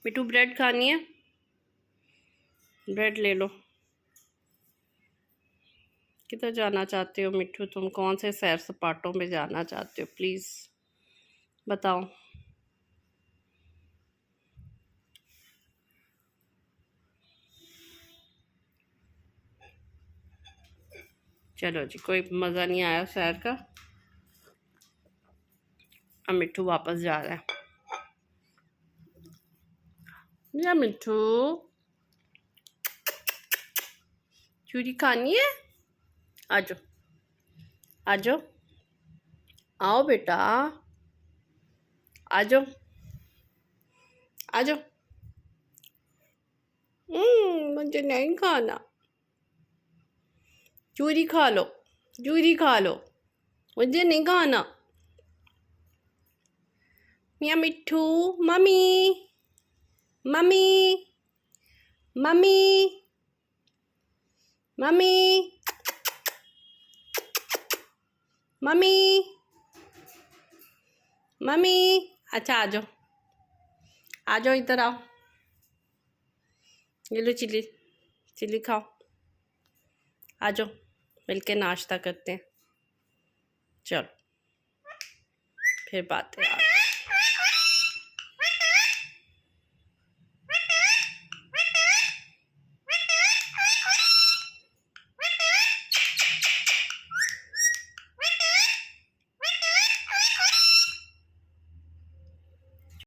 मिट्टू bread खानी है? Bread ले लो। किधर जाना चाहते हो मिट्टू? तुम कौन से सैर सपाटों में जाना चाहते हो? प्लीज़ बताओ। चलो जी, कोई मज़ा नहीं आया सैर का। अब मिट्टू वापस जा रहा है। या मिट्टू, चूरी खानी है? आ जाओ, आ जाओ, आओ बेटा, आ जाओ, आ जाओ। मुझे नहीं खाना। चूरी खा लो, चूरी खा लो, मुझे नहीं खाना। मियाँ मिट्टू, mummy, mummy, mummy, mummy, mummy, mummy. अच्छा आ जाओ, आ जाओ, इधर आओ। ये लो चिल्ली, चिल्ली खाओ। आ जाओ, मिलके नाश्ता करते हैं। चलो फिर बात है।